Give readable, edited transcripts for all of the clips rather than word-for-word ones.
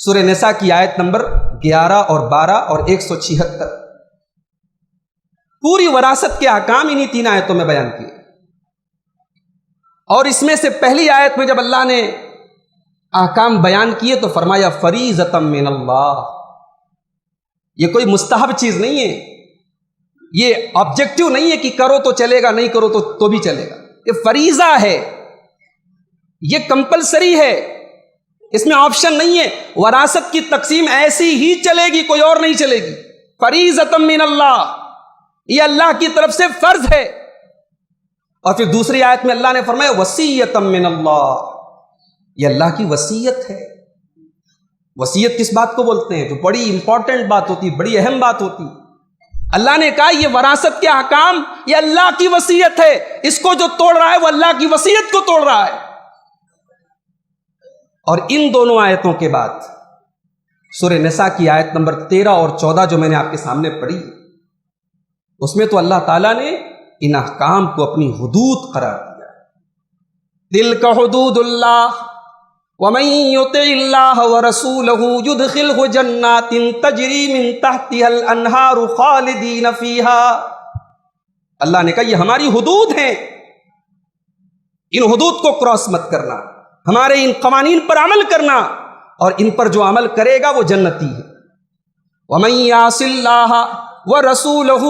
سورہ نساء کی آیت نمبر 11 اور 12 اور 176، پوری وراثت کے احکام انہی 3 آیتوں میں بیان کیے۔ اور اس میں سے پہلی آیت میں جب اللہ نے احکام بیان کیے تو فرمایا فریضۃ من اللہ، یہ کوئی مستحب چیز نہیں ہے، یہ آبجیکٹو نہیں ہے کہ کرو تو چلے گا، نہیں کرو تو بھی چلے گا، یہ فریضہ ہے، یہ کمپلسری ہے، اس میں آپشن نہیں ہے۔ وراثت کی تقسیم ایسی ہی چلے گی، کوئی اور نہیں چلے گی۔ فریضۃ من اللہ، یہ اللہ کی طرف سے فرض ہے۔ اور پھر دوسری آیت میں اللہ نے فرمایا وصیۃ من اللہ، یہ اللہ کی وصیت ہے۔ وصیت کس بات کو بولتے ہیں؟ جو بڑی امپورٹنٹ بات ہوتی، بڑی اہم بات ہوتی۔ اللہ نے کہا یہ وراثت کے احکام یہ اللہ کی وصیت ہے، اس کو جو توڑ رہا ہے وہ اللہ کی وصیت کو توڑ رہا ہے۔ اور ان دونوں آیتوں کے بعد سورہ نساء کی آیت نمبر 13 اور 14 جو میں نے آپ کے سامنے پڑھی، اس میں تو اللہ تعالیٰ نے ان احکام کو اپنی حدود قرار دیا۔ تلک حدود اللہ ومن یطع اللہ ورسولہ یدخلہ جنات تجری من تحتها الانہار خالدین فیہا۔ اللہ نے کہا یہ ہماری حدود ہیں، ان حدود کو کراس مت کرنا، ہمارے ان قوانین پر عمل کرنا، اور ان پر جو عمل کرے گا وہ جنتی ہے۔ ومن یعص اللہ ورسولہ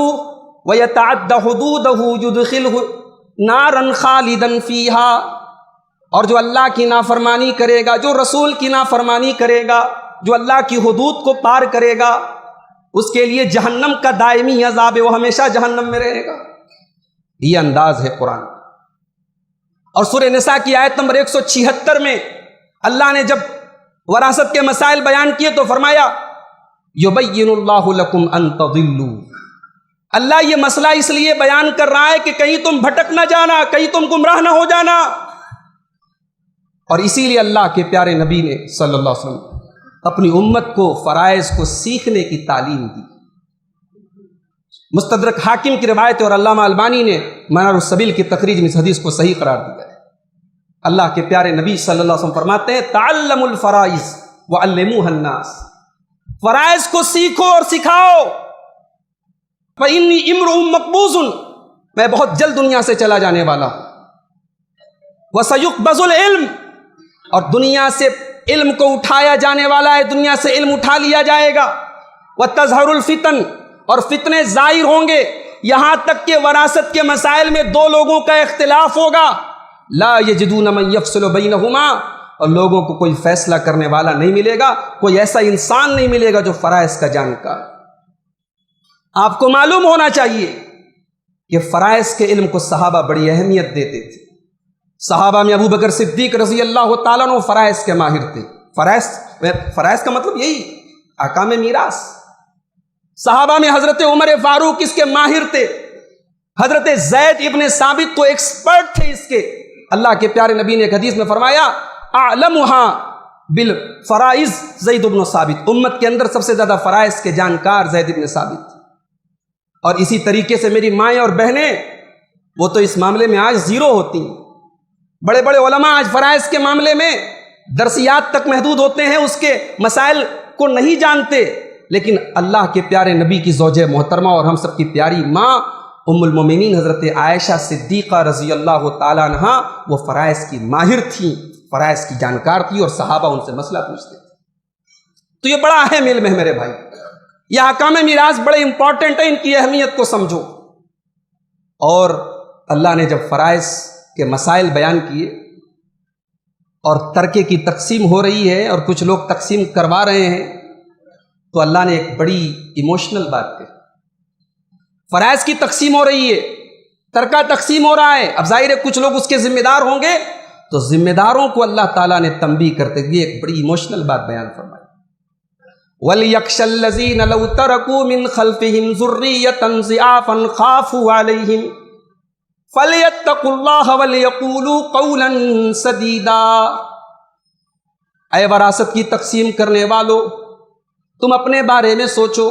وَيَتَعَدَّ حُدُودَهُ يُدْخِلْهُ نَارًا خَالِدًا فِيهَا، اور جو اللہ کی نافرمانی کرے گا، جو رسول کی نافرمانی کرے گا، جو اللہ کی حدود کو پار کرے گا، اس کے لیے جہنم کا دائمی عذاب ہے، وہ ہمیشہ جہنم میں رہے گا۔ یہ انداز ہے قرآن۔ اور سورہ نساء کی آیت نمبر 176 میں اللہ نے جب وراثت کے مسائل بیان کیے تو فرمایا یبین اللہ لکم ان تضلوا، اللہ یہ مسئلہ اس لیے بیان کر رہا ہے کہ کہیں تم بھٹک نہ جانا، کہیں تم گمراہ نہ ہو جانا۔ اور اسی لیے اللہ کے پیارے نبی نے صلی اللہ علیہ وسلم اپنی امت کو فرائض کو سیکھنے کی تعلیم دی۔ مستدرک حاکم کی روایت اور علامہ البانی نے منار السبیل کی تخریج میں اس حدیث کو صحیح قرار دیا ہے۔ اللہ کے پیارے نبی صلی اللہ علیہ وسلم فرماتے ہیں تعلموا الفرائض وعلموها الناس، فرائض کو سیکھو اور سکھاؤ۔ فإنی امرؤ مقبوض، میں بہت جلد دنیا سے چلا جانے والا ہوں۔ وسیقبض العلم، اور دنیا سے علم کو اٹھایا جانے والا ہے، دنیا سے علم اٹھا لیا جائے گا۔ وتظہر الفتن، اور فتنے ظاہر ہوں گے، یہاں تک کہ وراثت کے مسائل میں 2 لوگوں کا اختلاف ہوگا، لا یجدون من یفصل بینہما، اور لوگوں کو کوئی فیصلہ کرنے والا نہیں ملے گا، کوئی ایسا انسان نہیں ملے گا جو فرائض کا جانکار۔ آپ کو معلوم ہونا چاہیے کہ فرائض کے علم کو صحابہ بڑی اہمیت دیتے تھے۔ صحابہ میں ابو بکر صدیق رضی اللہ تعالیٰ عنہ فرائض کے ماہر تھے۔ فرائض کا مطلب یہی احکام میراث۔ صحابہ میں حضرت عمر فاروق اس کے ماہر تھے، حضرت زید ابن ثابت تو ایکسپرٹ تھے اس کے۔ اللہ کے پیارے نبی نے ایک حدیث میں فرمایا اعلمها بالفرائض زید ابن ثابت، امت کے اندر سب سے زیادہ فرائض کے جانکار زید ابن ثابت تھے۔ اور اسی طریقے سے میری مائیں اور بہنیں وہ تو اس معاملے میں آج زیرو ہوتی ہیں۔ بڑے بڑے علماء آج فرائض کے معاملے میں درسیات تک محدود ہوتے ہیں، اس کے مسائل کو نہیں جانتے، لیکن اللہ کے پیارے نبی کی زوجہ محترمہ اور ہم سب کی پیاری ماں ام المومنین حضرت عائشہ صدیقہ رضی اللہ تعالیٰ عنہا وہ فرائض کی ماہر تھیں، فرائض کی جانکار تھی، اور صحابہ ان سے مسئلہ پوچھتے تھے۔ تو یہ بڑا اہم علم ہے میرے بھائی، یہ احکام میراث بڑے امپورٹنٹ ہیں، ان کی اہمیت کو سمجھو۔ اور اللہ نے جب فرائض کے مسائل بیان کیے اور ترکے کی تقسیم ہو رہی ہے اور کچھ لوگ تقسیم کروا رہے ہیں، تو اللہ نے ایک بڑی ایموشنل بات کہی۔ فرائض کی تقسیم ہو رہی ہے، ترکہ تقسیم ہو رہا ہے، اب ظاہر ہے کچھ لوگ اس کے ذمہ دار ہوں گے، تو ذمہ داروں کو اللہ تعالیٰ نے تنبیہ کرتے ہوئے ایک بڑی ایموشنل بات بیان فرمائی۔ وَلْيَخْشَ الَّذِينَ لَوْ تَرَكُوا مِنْ خَلْفِهِمْ ذُرِّيَّةً ضِعَافًا خَافُوا عَلَيْهِمْ فَلْيَتَّقُوا اللَّهَ وَلْيَقُولُوا قَوْلًا سَدِيدًا۔ اے وراثت کی تقسیم کرنے والو، تم اپنے بارے میں سوچو،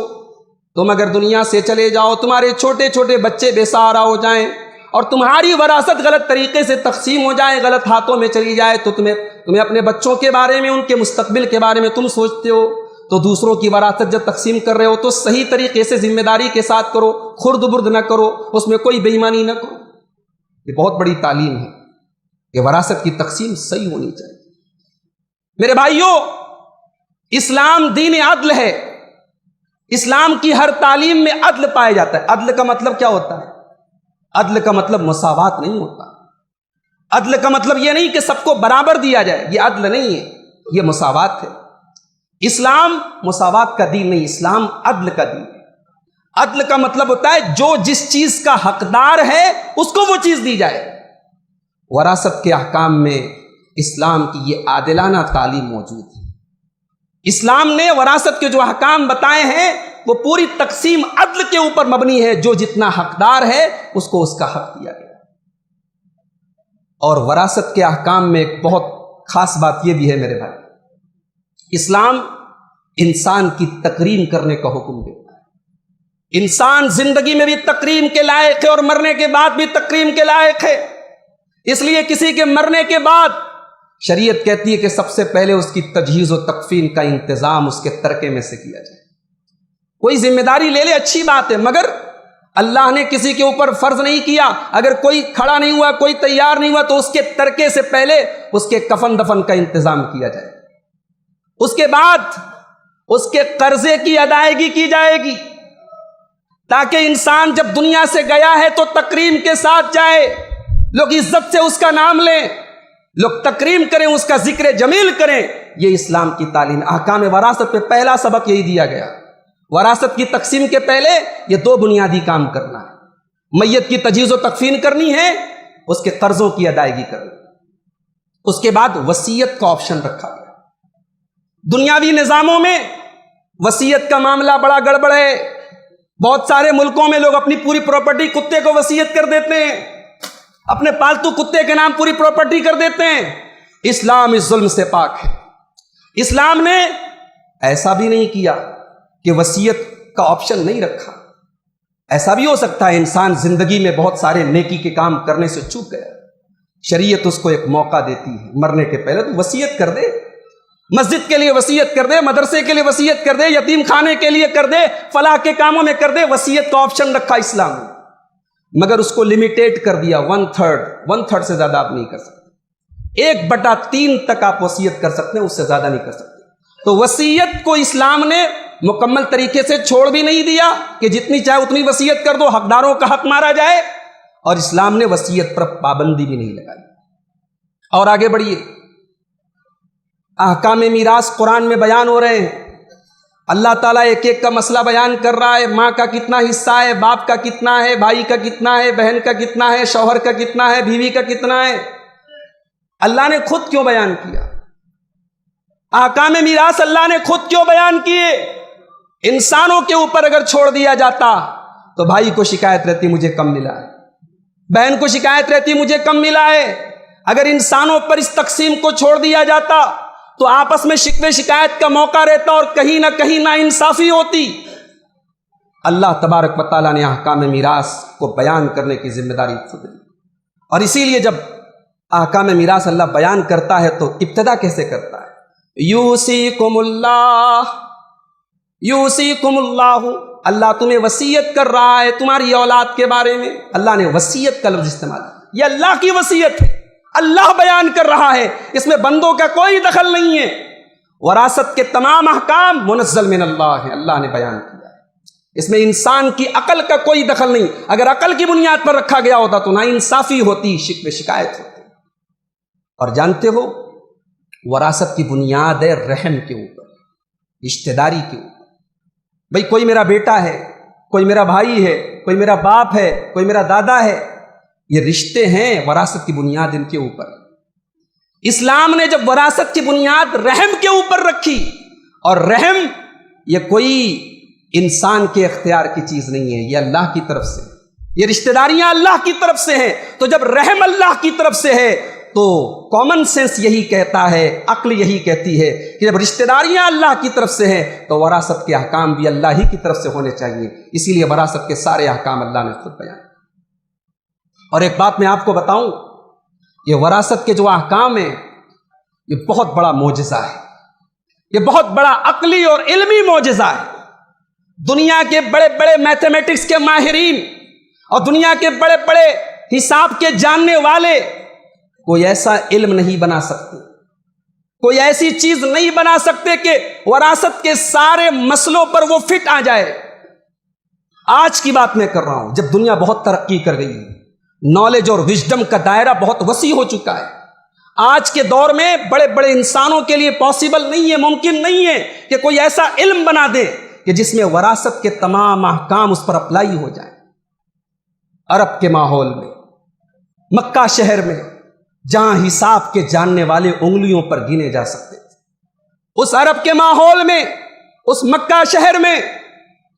تم اگر دنیا سے چلے جاؤ، تمہارے چھوٹے چھوٹے بچے بے سہارا ہو جائیں، اور تمہاری وراثت غلط طریقے سے تقسیم ہو جائے، غلط ہاتھوں میں چلی جائے، تو تمہیں اپنے بچوں کے بارے میں، ان کے مستقبل کے بارے میں تم سوچتے ہو، تو دوسروں کی وراثت جب تقسیم کر رہے ہو تو صحیح طریقے سے ذمہ داری کے ساتھ کرو، خرد برد نہ کرو، اس میں کوئی بے ایمانی نہ کرو۔ یہ بہت بڑی تعلیم ہے کہ وراثت کی تقسیم صحیح ہونی چاہیے۔ میرے بھائیوں، اسلام دین عدل ہے۔ اسلام کی ہر تعلیم میں عدل پایا جاتا ہے۔ عدل کا مطلب کیا ہوتا ہے؟ عدل کا مطلب مساوات نہیں ہوتا۔ عدل کا مطلب یہ نہیں کہ سب کو برابر دیا جائے، یہ عدل نہیں ہے، یہ مساوات ہے۔ اسلام مساوات کا دین نہیں، اسلام عدل کا دین ہے۔ عدل کا مطلب ہوتا ہے جو جس چیز کا حقدار ہے اس کو وہ چیز دی جائے۔ وراثت کے احکام میں اسلام کی یہ عادلانہ تعلیم موجود ہے۔ اسلام نے وراثت کے جو احکام بتائے ہیں وہ پوری تقسیم عدل کے اوپر مبنی ہے، جو جتنا حقدار ہے اس کو اس کا حق دیا گیا۔ اور وراثت کے احکام میں ایک بہت خاص بات یہ بھی ہے میرے بھائی، اسلام انسان کی تکریم کرنے کا حکم دیتا ہے۔ انسان زندگی میں بھی تکریم کے لائق ہے اور مرنے کے بعد بھی تکریم کے لائق ہے۔ اس لیے کسی کے مرنے کے بعد شریعت کہتی ہے کہ سب سے پہلے اس کی تجہیز و تکفین کا انتظام اس کے ترکے میں سے کیا جائے۔ کوئی ذمہ داری لے لے، اچھی بات ہے، مگر اللہ نے کسی کے اوپر فرض نہیں کیا۔ اگر کوئی کھڑا نہیں ہوا، کوئی تیار نہیں ہوا، تو اس کے ترکے سے پہلے اس کے کفن دفن کا انتظام کیا جائے۔ اس کے بعد اس کے قرضے کی ادائیگی کی جائے گی، تاکہ انسان جب دنیا سے گیا ہے تو تکریم کے ساتھ جائے، لوگ عزت سے اس کا نام لیں، لوگ تکریم کریں، اس کا ذکر جمیل کریں۔ یہ اسلام کی تعلیم۔ احکام وراثت پہ پہلا سبق یہی دیا گیا۔ وراثت کی تقسیم کے پہلے یہ دو بنیادی کام کرنا ہے۔ میت کی تجہیز و تکفین کرنی ہے، اس کے قرضوں کی ادائیگی کرنی۔ اس کے بعد وصیت کا آپشن رکھا گیا۔ دنیاوی نظاموں میں وصیت کا معاملہ بڑا گڑبڑ ہے۔ بہت سارے ملکوں میں لوگ اپنی پوری پراپرٹی کتے کو وصیت کر دیتے ہیں، اپنے پالتو کتے کے نام پوری پراپرٹی کر دیتے ہیں۔ اسلام اس ظلم سے پاک ہے۔ اسلام نے ایسا بھی نہیں کیا کہ وصیت کا آپشن نہیں رکھا۔ ایسا بھی ہو سکتا ہے انسان زندگی میں بہت سارے نیکی کے کام کرنے سے چوک گیا، شریعت اس کو ایک موقع دیتی ہے مرنے کے پہلے تو وصیت کر دے، مسجد کے لیے وصیت کر دے، مدرسے کے لیے وصیت کر دے، یتیم خانے کے لیے کر دے، فلاح کے کاموں میں کر دے۔ وصیت کا آپشن رکھا اسلام نے، مگر اس کو لمیٹیڈ کر دیا۔ 1/3 سے زیادہ آپ نہیں کر سکتے۔ 1/3 تک آپ وصیت کر سکتے ہیں، اس سے زیادہ نہیں کر سکتے۔ تو وصیت کو اسلام نے مکمل طریقے سے چھوڑ بھی نہیں دیا کہ جتنی چاہے اتنی وصیت کر دو، حقداروں کا حق مارا جائے، اور اسلام نے وصیت پر پابندی بھی نہیں لگائی۔ اور آگے بڑھیے، احکام میراث قرآن میں بیان ہو رہے ہیں۔ اللہ تعالیٰ ایک ایک کا مسئلہ بیان کر رہا ہے۔ ماں کا کتنا حصہ ہے، باپ کا کتنا ہے، بھائی کا کتنا ہے، بہن کا کتنا ہے، شوہر کا کتنا ہے، بیوی کا کتنا ہے۔ اللہ نے خود کیوں بیان کیا؟ احکام میراث اللہ نے خود کیوں بیان کیے؟ انسانوں کے اوپر اگر چھوڑ دیا جاتا تو بھائی کو شکایت رہتی مجھے کم ملا ہے، بہن کو شکایت رہتی مجھے کم ملا ہے۔ اگر انسانوں پر اس تقسیم کو چھوڑ دیا جاتا تو آپس میں شکوے شکایت کا موقع رہتا اور کہیں نہ کہیں نا انصافی ہوتی۔ اللہ تبارک و تعالیٰ نے احکام میراث کو بیان کرنے کی ذمہ داری خود لی، اور اسی لیے جب احکام میراث اللہ بیان کرتا ہے تو ابتدا کیسے کرتا ہے؟ یوصیکم اللہ، یوصیکم اللہ، اللہ تمہیں وصیت کر رہا ہے تمہاری اولاد کے بارے میں۔ اللہ نے وصیت کا لفظ استعمال کیا، یہ اللہ کی وصیت ہے، اللہ بیان کر رہا ہے، اس میں بندوں کا کوئی دخل نہیں ہے۔ وراثت کے تمام احکام منزل من اللہ ہیں، اللہ نے بیان کیا ہے، اس میں انسان کی عقل کا کوئی دخل نہیں۔ اگر عقل کی بنیاد پر رکھا گیا ہوتا تو نا انصافی ہوتی، شکوے شکایت ہوتی۔ اور جانتے ہو وراثت کی بنیاد ہے رحم کے اوپر، رشتہ داری کے اوپر۔ بھئی کوئی میرا بیٹا ہے، کوئی میرا بھائی ہے، کوئی میرا باپ ہے، کوئی میرا دادا ہے، یہ رشتے ہیں، وراثت کی بنیاد ان کے اوپر۔ اسلام نے جب وراثت کی بنیاد رحم کے اوپر رکھی، اور رحم یہ کوئی انسان کے اختیار کی چیز نہیں ہے، یہ اللہ کی طرف سے، یہ رشتہ داریاں اللہ کی طرف سے ہیں۔ تو جب رحم اللہ کی طرف سے ہے تو کامن سینس یہی کہتا ہے، عقل یہی کہتی ہے کہ جب رشتہ داریاں اللہ کی طرف سے ہیں تو وراثت کے احکام بھی اللہ ہی کی طرف سے ہونے چاہیے۔ اسی لیے وراثت کے سارے احکام اللہ نے خود بیان۔ اور ایک بات میں آپ کو بتاؤں، یہ وراثت کے جو احکام ہیں یہ بہت بڑا معجزہ ہے، یہ بہت بڑا عقلی اور علمی معجزہ ہے۔ دنیا کے بڑے بڑے میتھمیٹکس کے ماہرین اور دنیا کے بڑے بڑے حساب کے جاننے والے کوئی ایسا علم نہیں بنا سکتے، کوئی ایسی چیز نہیں بنا سکتے کہ وراثت کے سارے مسئلوں پر وہ فٹ آ جائے۔ آج کی بات میں کر رہا ہوں، جب دنیا بہت ترقی کر گئی ہے، نالج اور وژڈم کا دائرہ بہت وسیع ہو چکا ہے، آج کے دور میں بڑے بڑے انسانوں کے لیے پاسبل نہیں ہے، ممکن نہیں ہے کہ کوئی ایسا علم بنا دے کہ جس میں وراثت کے تمام احکام اس پر اپلائی ہو جائیں۔ عرب کے ماحول میں، مکہ شہر میں، جہاں حساب کے جاننے والے انگلیوں پر گنے جا سکتے تھے، اس عرب کے ماحول میں، اس مکہ شہر میں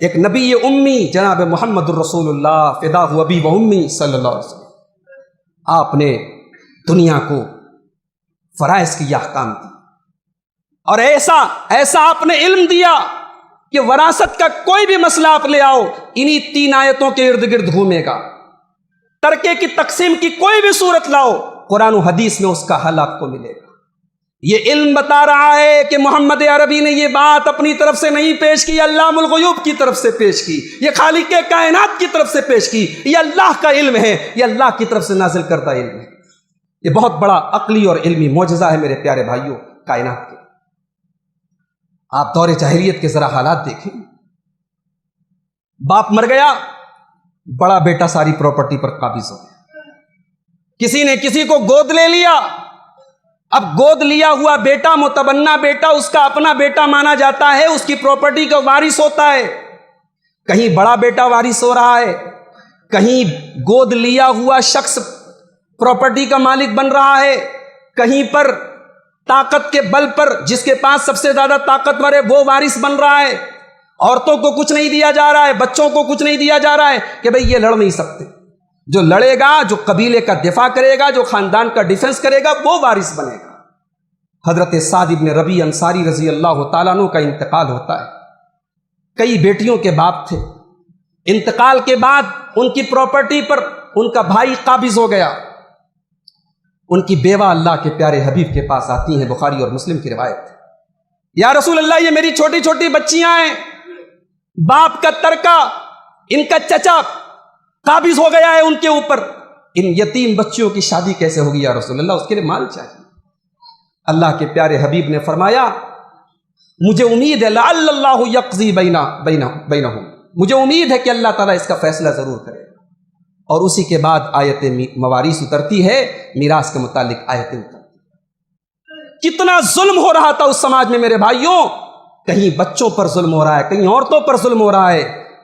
ایک نبی امی جناب محمد الرسول اللہ فداہ ابی و امی صلی اللہ علیہ وسلم، آپ نے دنیا کو فرائض کی احکام دی، اور ایسا آپ نے علم دیا کہ وراثت کا کوئی بھی مسئلہ آپ لے آؤ، انہی 3 آیتوں کے ارد گرد گھومے گا۔ ترکے کی تقسیم کی کوئی بھی صورت لاؤ، قرآن و حدیث میں اس کا حل آپ کو ملے گا۔ یہ علم بتا رہا ہے کہ محمد عربی نے یہ بات اپنی طرف سے نہیں پیش کی، علام الغیوب کی طرف سے پیش کی، یہ خالق کائنات کی طرف سے پیش کی، یہ اللہ کا علم ہے، یہ اللہ کی طرف سے نازل کردہ علم ہے۔ یہ بہت بڑا عقلی اور علمی معجزہ ہے میرے پیارے بھائیوں کائنات کے۔ آپ دور جاہلیت کے ذرا حالات دیکھیں، باپ مر گیا، بڑا بیٹا ساری پراپرٹی پر قابض ہو گیا، کسی نے کسی کو گود لے لیا، اب گود لیا ہوا بیٹا، متبنہ بیٹا، اس کا اپنا بیٹا مانا جاتا ہے، اس کی پراپرٹی کا وارث ہوتا ہے۔ کہیں بڑا بیٹا وارث ہو رہا ہے، کہیں گود لیا ہوا شخص پراپرٹی کا مالک بن رہا ہے، کہیں پر طاقت کے بل پر جس کے پاس سب سے زیادہ طاقتور ہے وہ وارث بن رہا ہے۔ عورتوں کو کچھ نہیں دیا جا رہا ہے، بچوں کو کچھ نہیں دیا جا رہا ہے کہ بھئی یہ لڑ نہیں سکتے، جو لڑے گا، جو قبیلے کا دفاع کرے گا، جو خاندان کا ڈیفنس کرے گا، وہ وارث بنے گا۔ حضرت سعد بن ربیع انصاری رضی اللہ تعالیٰ عنہ کا انتقال ہوتا ہے۔ کئی بیٹیوں کے باپ تھے، انتقال کے بعد ان کی پراپرٹی پر ان کا بھائی قابض ہو گیا۔ ان کی بیوہ اللہ کے پیارے حبیب کے پاس آتی ہیں، بخاری اور مسلم کی روایت ہے، یا رسول اللہ یہ میری چھوٹی چھوٹی بچیاں ہیں، باپ کا ترکہ، ان کا چچا قابض ہو گیا ہے ان کے اوپر، ان یتیم بچیوں کی شادی کیسے ہوگی یا رسول اللہ؟ اس کے لیے مال چاہیے۔ اللہ کے پیارے حبیب نے فرمایا مجھے امید ہے لعل اللہ یقضی بینہم، مجھے امید ہے کہ اللہ تعالیٰ اس کا فیصلہ ضرور کرے گا۔ اور اسی کے بعد آیت مواریث اترتی ہے، میراث کے متعلق آیتیں اترتی۔ کتنا ظلم ہو رہا تھا اس سماج میں میرے بھائیوں، کہیں بچوں پر ظلم ہو رہا ہے، کہیں عورتوں پر ظلم ہو رہا ہے۔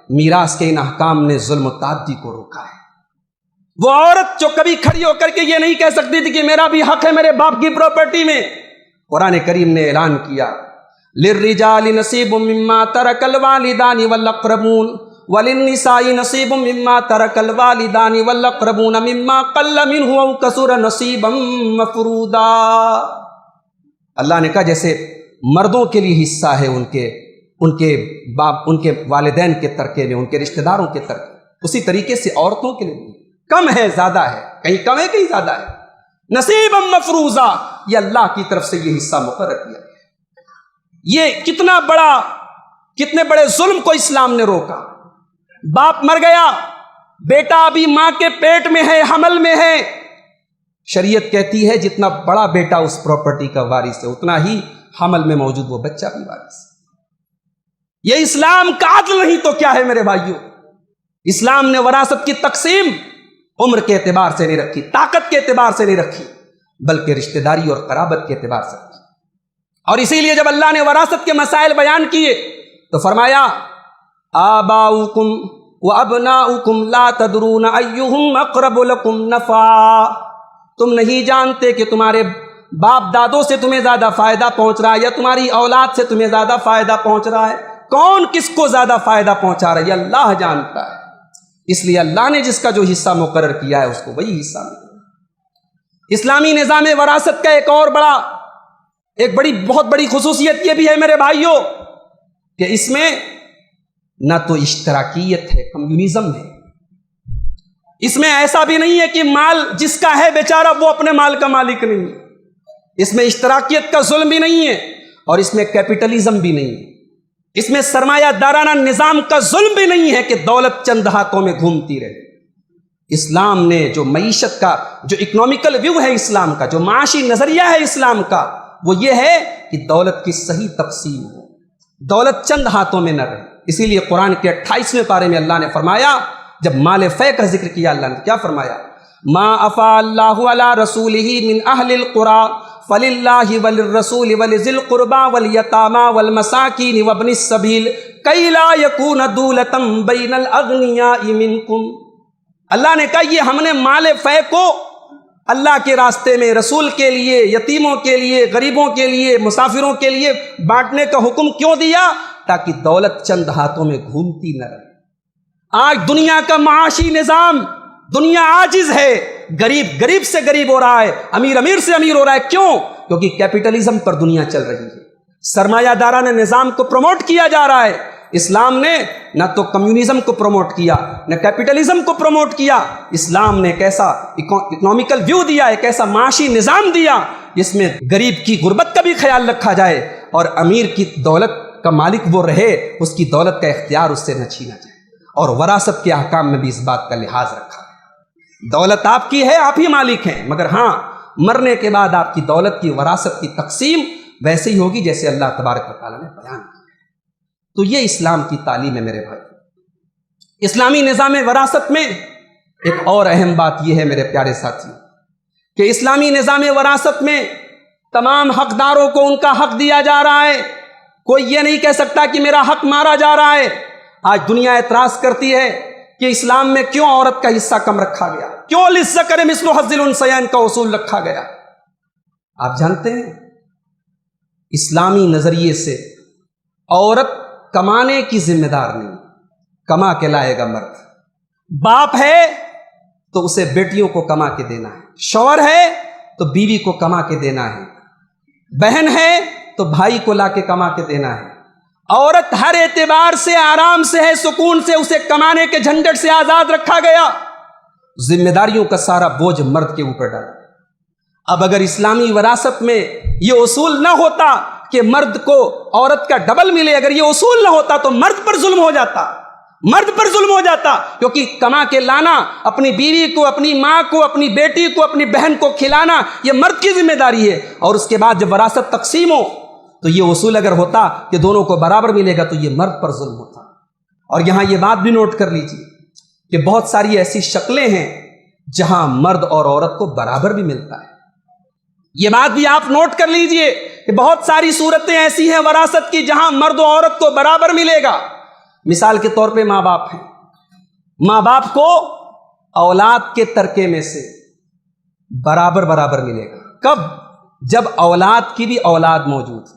میراث کے ان احکام نے ظلم و تعدی کو روکا ہے۔ وہ عورت جو کبھی کھڑی ہو کر کے یہ نہیں کہہ سکتی تھی کہ میرا بھی حق ہے میرے باپ کی پراپرٹی میں، قرآن کریم نے اعلان کیا للرجال نصیب مما ترک الوالدان والاقربون وللنساء نصیب مما ترک الوالدان والاقربون مما قل منه او کثر نصیبا مفروضا۔ اللہ نے کہا جیسے مردوں کے لیے حصہ ہے ان کے باپ، ان کے والدین کے ترکے میں، ان کے رشتہ داروں کے ترکے، اسی طریقے سے عورتوں کے لیے کم ہے زیادہ ہے، کہیں کم ہے کہیں زیادہ ہے، نصیبا مفروضا، یہ اللہ کی طرف سے یہ حصہ مقرر کیا۔ یہ کتنے بڑے ظلم کو اسلام نے روکا۔ باپ مر گیا، بیٹا ابھی ماں کے پیٹ میں ہے، حمل میں ہے، شریعت کہتی ہے جتنا بڑا بیٹا اس پراپرٹی کا وارث ہے اتنا ہی حمل میں موجود وہ بچہ بھی وارث ہے۔ یہ اسلام کا عدل نہیں تو کیا ہے میرے بھائیوں؟ اسلام نے وراثت کی تقسیم عمر کے اعتبار سے نہیں رکھی، طاقت کے اعتبار سے نہیں رکھی، بلکہ رشتہ داری اور قرابت کے اعتبار سے رکھی۔ اور اسی لیے جب اللہ نے وراثت کے مسائل بیان کیے تو فرمایا آباؤکم وابناؤکم لا تدرون ایہم اقرب لکم نفعا، تم نہیں جانتے کہ تمہارے باپ دادوں سے تمہیں زیادہ فائدہ پہنچ رہا ہے یا تمہاری اولاد سے تمہیں زیادہ فائدہ پہنچ رہا ہے۔ کون کس کو زیادہ فائدہ پہنچا رہا ہے یہ اللہ جانتا ہے، اس لیے اللہ نے جس کا جو حصہ مقرر کیا ہے اس کو وہی حصہ ملے۔ اسلامی نظام وراثت کا بہت بڑی خصوصیت یہ بھی ہے میرے بھائیوں کہ اس میں نہ تو اشتراکیت ہے، کمیونزم ہے، اس میں ایسا بھی نہیں ہے کہ مال جس کا ہے بیچارہ وہ اپنے مال کا مالک نہیں ہے، اس میں اشتراکیت کا ظلم بھی نہیں ہے، اور اس میں کیپٹلزم بھی نہیں ہے، اس میں سرمایہ دارانہ نظام کا ظلم بھی نہیں ہے کہ دولت چند ہاتھوں میں گھومتی رہے۔ اسلام نے جو معیشت کا، جو اکنامیکل ویو ہے اسلام کا، جو معاشی نظریہ ہے اسلام کا، وہ یہ ہے کہ دولت کی صحیح تقسیم ہو، دولت چند ہاتھوں میں نہ رہے۔ اسی لیے قرآن کے 28ویں پارے میں اللہ نے فرمایا، جب مال فے کا ذکر کیا اللہ نے کیا فرمایا؟ ما افاء اللہ علی رسولہ من اہل القری فللہ وللرسول ولذی القربى والیتامى والمساکین وابن السبیل کی لا یکون دولۃ بین الاغنیاء منکم۔ اللہ نے کہا یہ ہم نے مال فے کو اللہ کے راستے میں، رسول کے لیے، یتیموں کے لیے، غریبوں کے لیے، مسافروں کے لیے بانٹنے کا حکم کیوں دیا؟ تاکہ دولت چند ہاتھوں میں گھومتی نہ رہے۔ آج دنیا کا معاشی نظام، دنیا عاجز ہے، غریب غریب سے غریب ہو رہا ہے، امیر امیر سے امیر ہو رہا ہے۔ کیوں؟ کیونکہ کیپٹلزم پر دنیا چل رہی ہے، سرمایہ دارانہ نظام کو پروموٹ کیا جا رہا ہے۔ اسلام نے نہ تو کمیونزم کو پروموٹ کیا، نہ کیپٹلزم کو پروموٹ کیا۔ اسلام نے ایک ایسا اکنامیکل ویو دیا، ایک ایسا معاشی نظام دیا جس میں غریب کی غربت کا بھی خیال رکھا جائے، اور امیر کی دولت کا مالک وہ رہے، اس کی دولت کا اختیار اس سے نہ چھینا جائے، اور وراثت کے احکام میں بھی اس بات کا لحاظ رکھا گیا۔ دولت آپ کی ہے، آپ ہی مالک ہیں، مگر ہاں مرنے کے بعد آپ کی دولت کی وراثت کی تقسیم ویسے ہی ہوگی جیسے اللہ تبارک و تعالیٰ نے بیان کیا۔ تو یہ اسلام کی تعلیم ہے میرے بھائی۔ اسلامی نظام وراثت میں ایک اور اہم بات یہ ہے میرے پیارے ساتھی، کہ اسلامی نظام وراثت میں تمام حقداروں کو ان کا حق دیا جا رہا ہے۔ کوئی یہ نہیں کہہ سکتا کہ میرا حق مارا جا رہا ہے۔ آج دنیا اعتراض کرتی ہے کہ اسلام میں کیوں عورت کا حصہ کم رکھا گیا، کیوں للذکر مثل حظ الانثیین کا اصول رکھا گیا۔ آپ جانتے ہیں اسلامی نظریے سے عورت کمانے کی ذمہ دار نہیں، کما کے لائے گا مرد۔ باپ ہے تو اسے بیٹیوں کو کما کے دینا ہے، شوہر ہے تو بیوی کو کما کے دینا ہے، بہن ہے تو بھائی کو لا کے کما کے دینا ہے۔ عورت ہر اعتبار سے آرام سے ہے، سکون سے، اسے کمانے کے جھنجٹ سے آزاد رکھا گیا، ذمہ داریوں کا سارا بوجھ مرد کے اوپر ڈالا۔ اب اگر اسلامی وراثت میں یہ اصول نہ ہوتا کہ مرد کو عورت کا ڈبل ملے، اگر یہ اصول نہ ہوتا تو مرد پر ظلم ہو جاتا، مرد پر ظلم ہو جاتا، کیونکہ کما کے لانا، اپنی بیوی کو، اپنی ماں کو، اپنی بیٹی کو، اپنی بہن کو کھلانا یہ مرد کی ذمہ داری ہے۔ اور اس کے بعد جب وراثت تقسیم ہو تو یہ اصول اگر ہوتا کہ دونوں کو برابر ملے گا تو یہ مرد پر ظلم ہوتا۔ اور یہاں یہ بات بھی نوٹ کر لیجیے کہ بہت ساری ایسی شکلیں ہیں جہاں مرد اور عورت کو برابر بھی ملتا ہے۔ یہ بات بھی آپ نوٹ کر لیجئے کہ بہت ساری صورتیں ایسی ہیں وراثت کی جہاں مرد و عورت کو برابر ملے گا۔ مثال کے طور پہ ماں باپ ہیں، ماں باپ کو اولاد کے ترکے میں سے برابر ملے گا۔ کب؟ جب اولاد کی بھی اولاد موجود ہے۔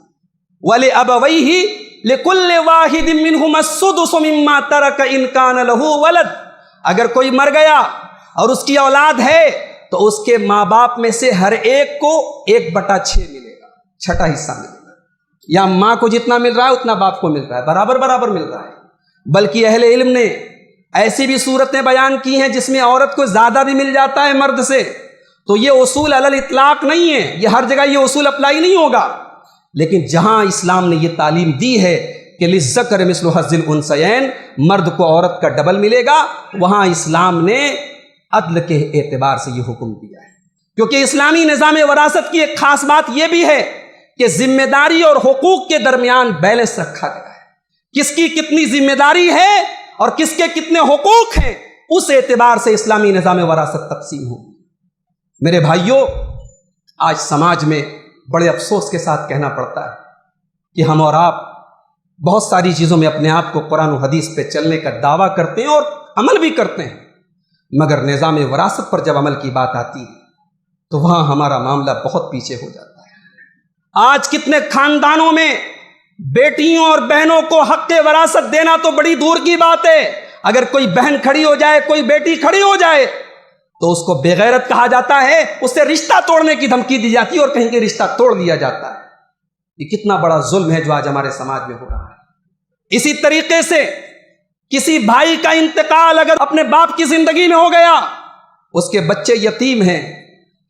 وَلِأَبَوَيْهِ لِكُلِّ وَاحِدٍ مِّنْهُمَا السُّدُسُ مِمَّا تَرَكَ إِن كَانَ لَهُ وَلَدٌ۔ اگر کوئی مر گیا اور اس کی اولاد ہے تو اس کے ماں باپ میں سے ہر ایک کو 1/6 ملے گا، چھٹا حصہ ملے گا۔ یا ماں کو جتنا مل رہا ہے اتنا باپ کو مل رہا ہے، برابر مل رہا ہے۔ بلکہ اہل علم نے ایسی بھی صورتیں بیان کی ہیں جس میں عورت کو زیادہ بھی مل جاتا ہے مرد سے۔ تو یہ اصول علی الاطلاق نہیں ہے، یہ ہر جگہ یہ اصول اپلائی نہیں ہوگا، لیکن جہاں اسلام نے یہ تعلیم دی ہے کہ للذکر مثل حظ الانثیین، مرد کو عورت کا ڈبل ملے گا، وہاں اسلام نے عدل کے اعتبار سے یہ حکم دیا ہے۔ کیونکہ اسلامی نظام وراثت کی ایک خاص بات یہ بھی ہے کہ ذمہ داری اور حقوق کے درمیان بیلنس رکھا گیا ہے۔ کس کی کتنی ذمہ داری ہے اور کس کے کتنے حقوق ہیں، اس اعتبار سے اسلامی نظام وراثت تقسیم ہوگی۔ میرے بھائیوں، آج سماج میں بڑے افسوس کے ساتھ کہنا پڑتا ہے کہ ہم اور آپ بہت ساری چیزوں میں اپنے آپ کو قرآن و حدیث پہ چلنے کا دعویٰ کرتے ہیں اور عمل بھی کرتے ہیں، مگر نظام وراثت پر جب عمل کی بات آتی ہے تو وہاں ہمارا معاملہ بہت پیچھے ہو جاتا ہے۔ آج کتنے خاندانوں میں بیٹیوں اور بہنوں کو حق وراثت دینا تو بڑی دور کی بات ہے، اگر کوئی بہن کھڑی ہو جائے، کوئی بیٹی کھڑی ہو جائے تو اس کو بے غیرت کہا جاتا ہے، اس سے رشتہ توڑنے کی دھمکی دی جاتی ہے اور کہیں کہ رشتہ توڑ دیا جاتا ہے۔ یہ کتنا بڑا ظلم ہے جو آج ہمارے سماج میں ہو رہا ہے۔ اسی طریقے سے کسی بھائی کا انتقال اگر اپنے باپ کی زندگی میں ہو گیا، اس کے بچے یتیم ہیں،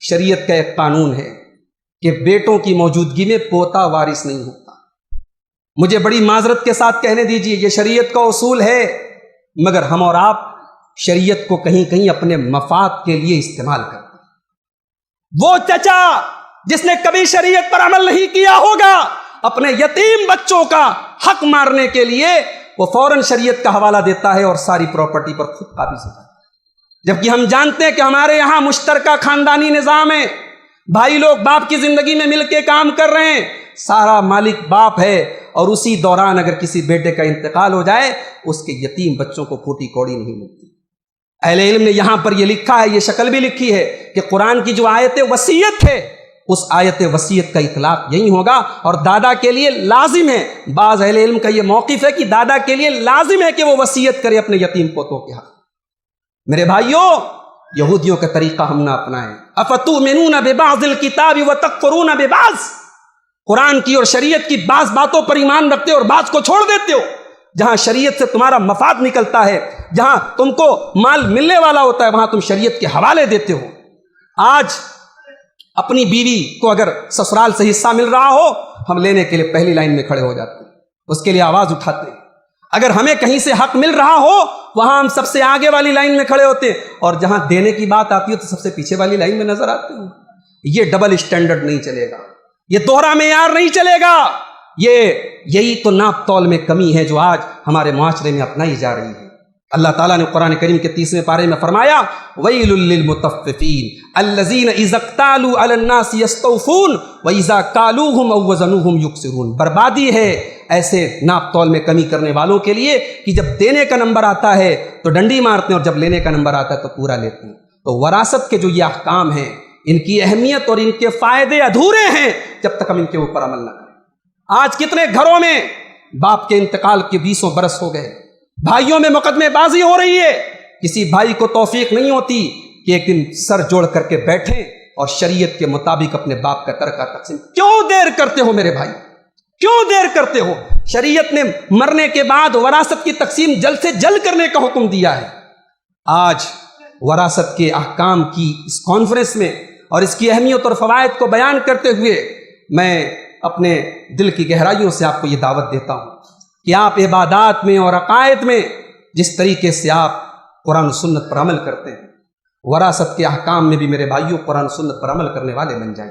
شریعت کا ایک قانون ہے کہ بیٹوں کی موجودگی میں پوتا وارث نہیں ہوتا۔ مجھے بڑی معذرت کے ساتھ کہنے دیجیے، یہ شریعت کا اصول ہے، مگر ہم اور آپ شریعت کو کہیں کہیں اپنے مفاد کے لیے استعمال کرتے ہیں۔ وہ چچا جس نے کبھی شریعت پر عمل نہیں کیا ہوگا، اپنے یتیم بچوں کا حق مارنے کے لیے وہ فوراً شریعت کا حوالہ دیتا ہے اور ساری پراپرٹی پر خود قابض ہو جاتا ہے، جبکہ ہم جانتے ہیں کہ ہمارے یہاں مشترکہ خاندانی نظام ہے، بھائی لوگ باپ کی زندگی میں مل کے کام کر رہے ہیں، سارا مالک باپ ہے، اور اسی دوران اگر کسی بیٹے کا انتقال ہو جائے اس کے یتیم بچوں کو پھوٹی کوڑی نہیں ملتی۔ اہل علم نے یہاں پر یہ لکھا ہے، یہ شکل بھی لکھی ہے کہ قرآن کی جو آیت وصیت ہے، اس آیت وصیت کا اطلاق یہی ہوگا، اور دادا کے لیے لازم ہے، بعض اہل علم کا یہ موقف ہے کہ دادا کے لیے لازم ہے کہ وہ وصیت کرے اپنے یتیم پوتوں کے حق۔ میرے بھائیوں، یہودیوں کا طریقہ ہم نہ اپنائیں۔ افتؤمنون ببعض الکتاب وتکفرون ببعض، قرآن کی اور شریعت کی بعض باتوں پر ایمان رکھتے ہو اور بعض کو چھوڑ دیتے ہو۔ جہاں شریعت سے تمہارا مفاد نکلتا ہے، جہاں تم کو مال ملنے والا ہوتا ہے، وہاں تم شریعت کے حوالے دیتے ہو۔ آج اپنی بیوی کو اگر سسرال سے حصہ مل رہا ہو، ہم لینے کے لیے پہلی لائن میں کھڑے ہو جاتے ہیں، اس کے لیے آواز اٹھاتے ہیں۔ اگر ہمیں کہیں سے حق مل رہا ہو، وہاں ہم سب سے آگے والی لائن میں کھڑے ہوتے ہیں، اور جہاں دینے کی بات آتی ہے تو سب سے پیچھے والی لائن میں نظر آتے ہیں۔ یہ ڈبل اسٹینڈرڈ نہیں چلے گا، یہ دوہرا معیار نہیں چلے گا، یہی تو ناپ تول میں کمی ہے جو آج ہمارے معاشرے میں اپنائی جا رہی ہے۔ اللہ تعالیٰ نے قرآن کریم کے 30ویں پارے میں فرمایا، وَيْلٌ لِّلْمُطَفِّفِينَ الَّذِينَ إِذَا اكْتَالُوا عَلَى النَّاسِ يَسْتَوْفُونَ وَإِذَا كَالُوهُمْ أَوْ وَّزَنُوهُمْ يُخْسِرُونَ۔ بربادی ہے ایسے ناپ تول میں کمی کرنے والوں کے لیے کہ جب دینے کا نمبر آتا ہے تو ڈنڈی مارتے ہیں، اور جب لینے کا نمبر آتا ہے تو پورا لیتے ہیں۔ تو وراثت کے جو یہ احکام ہیں، ان کی اہمیت اور ان کے فائدے ادھورے ہیں جب تک ہم ان کے اوپر عمل نہ کریں۔ آج کتنے گھروں میں باپ کے انتقال کے 20 برس ہو گئے، بھائیوں میں مقدمے بازی ہو رہی ہے، کسی بھائی کو توفیق نہیں ہوتی کہ ایک دن سر جوڑ کر کے بیٹھیں اور شریعت کے مطابق اپنے باپ کا ترکہ تقسیم۔ کیوں دیر کرتے ہو میرے بھائی، کیوں دیر کرتے ہو؟ شریعت نے مرنے کے بعد وراثت کی تقسیم جلد سے جلد کرنے کا حکم دیا ہے۔ آج وراثت کے احکام کی اس کانفرنس میں اور اس کی اہمیت اور فوائد کو بیان کرتے ہوئے میں اپنے دل کی گہرائیوں سے آپ کو یہ دعوت دیتا ہوں کہ آپ عبادات میں اور عقائد میں جس طریقے سے آپ قرآن و سنت پر عمل کرتے ہیں، وراثت کے احکام میں بھی میرے بھائیوں قرآن و سنت پر عمل کرنے والے بن جائیں۔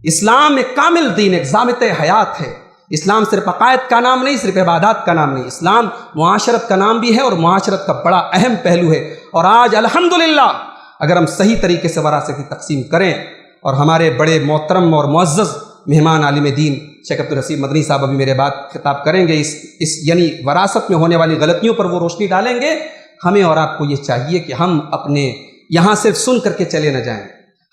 اسلام ایک کامل دین، ایک ضابطۂ حیات ہے۔ اسلام صرف عقائد کا نام نہیں، صرف عبادات کا نام نہیں، اسلام معاشرت کا نام بھی ہے، اور معاشرت کا بڑا اہم پہلو ہے۔ اور آج الحمدللہ اگر ہم صحیح طریقے سے وراثت کی تقسیم کریں، اور ہمارے بڑے محترم اور معزز مہمان عالم دین شیخ عبدالحسیب مدنی صاحب ابھی میرے بات خطاب کریں گے، اس یعنی وراثت میں ہونے والی غلطیوں پر وہ روشنی ڈالیں گے۔ ہمیں اور آپ کو یہ چاہیے کہ ہم اپنے یہاں صرف سن کر کے چلے نہ جائیں،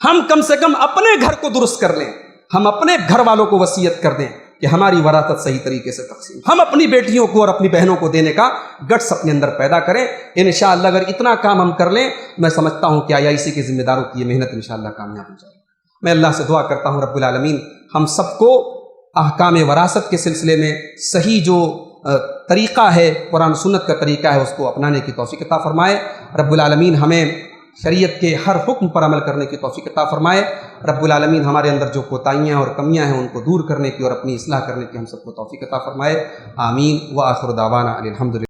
ہم کم سے کم اپنے گھر کو درست کر لیں، ہم اپنے گھر والوں کو وصیت کر دیں کہ ہماری وراثت صحیح طریقے سے تقسیم، ہم اپنی بیٹیوں کو اور اپنی بہنوں کو دینے کا گٹس اپنے اندر پیدا کریں۔ انشاءاللہ اگر اتنا کام ہم کر لیں، میں سمجھتا ہوں کہ IIC کے ذمہ داروں کی یہ محنت انشاءاللہ کامیاب ہو جائے۔ میں اللہ سے دعا کرتا ہوں رب العالمین ہم سب کو احکام وراثت کے سلسلے میں صحیح جو طریقہ ہے، قرآن سنت کا طریقہ ہے، اس کو اپنانے کی توفیق عطا فرمائے۔ رب العالمین ہمیں شریعت کے ہر حکم پر عمل کرنے کی توفیق عطا فرمائے۔ رب العالمین ہمارے اندر جو کوتاہیاں اور کمیاں ہیں ان کو دور کرنے کی اور اپنی اصلاح کرنے کی ہم سب کو توفیق عطا فرمائے۔ آمین۔ وآخر دعوانا الحمدللہ۔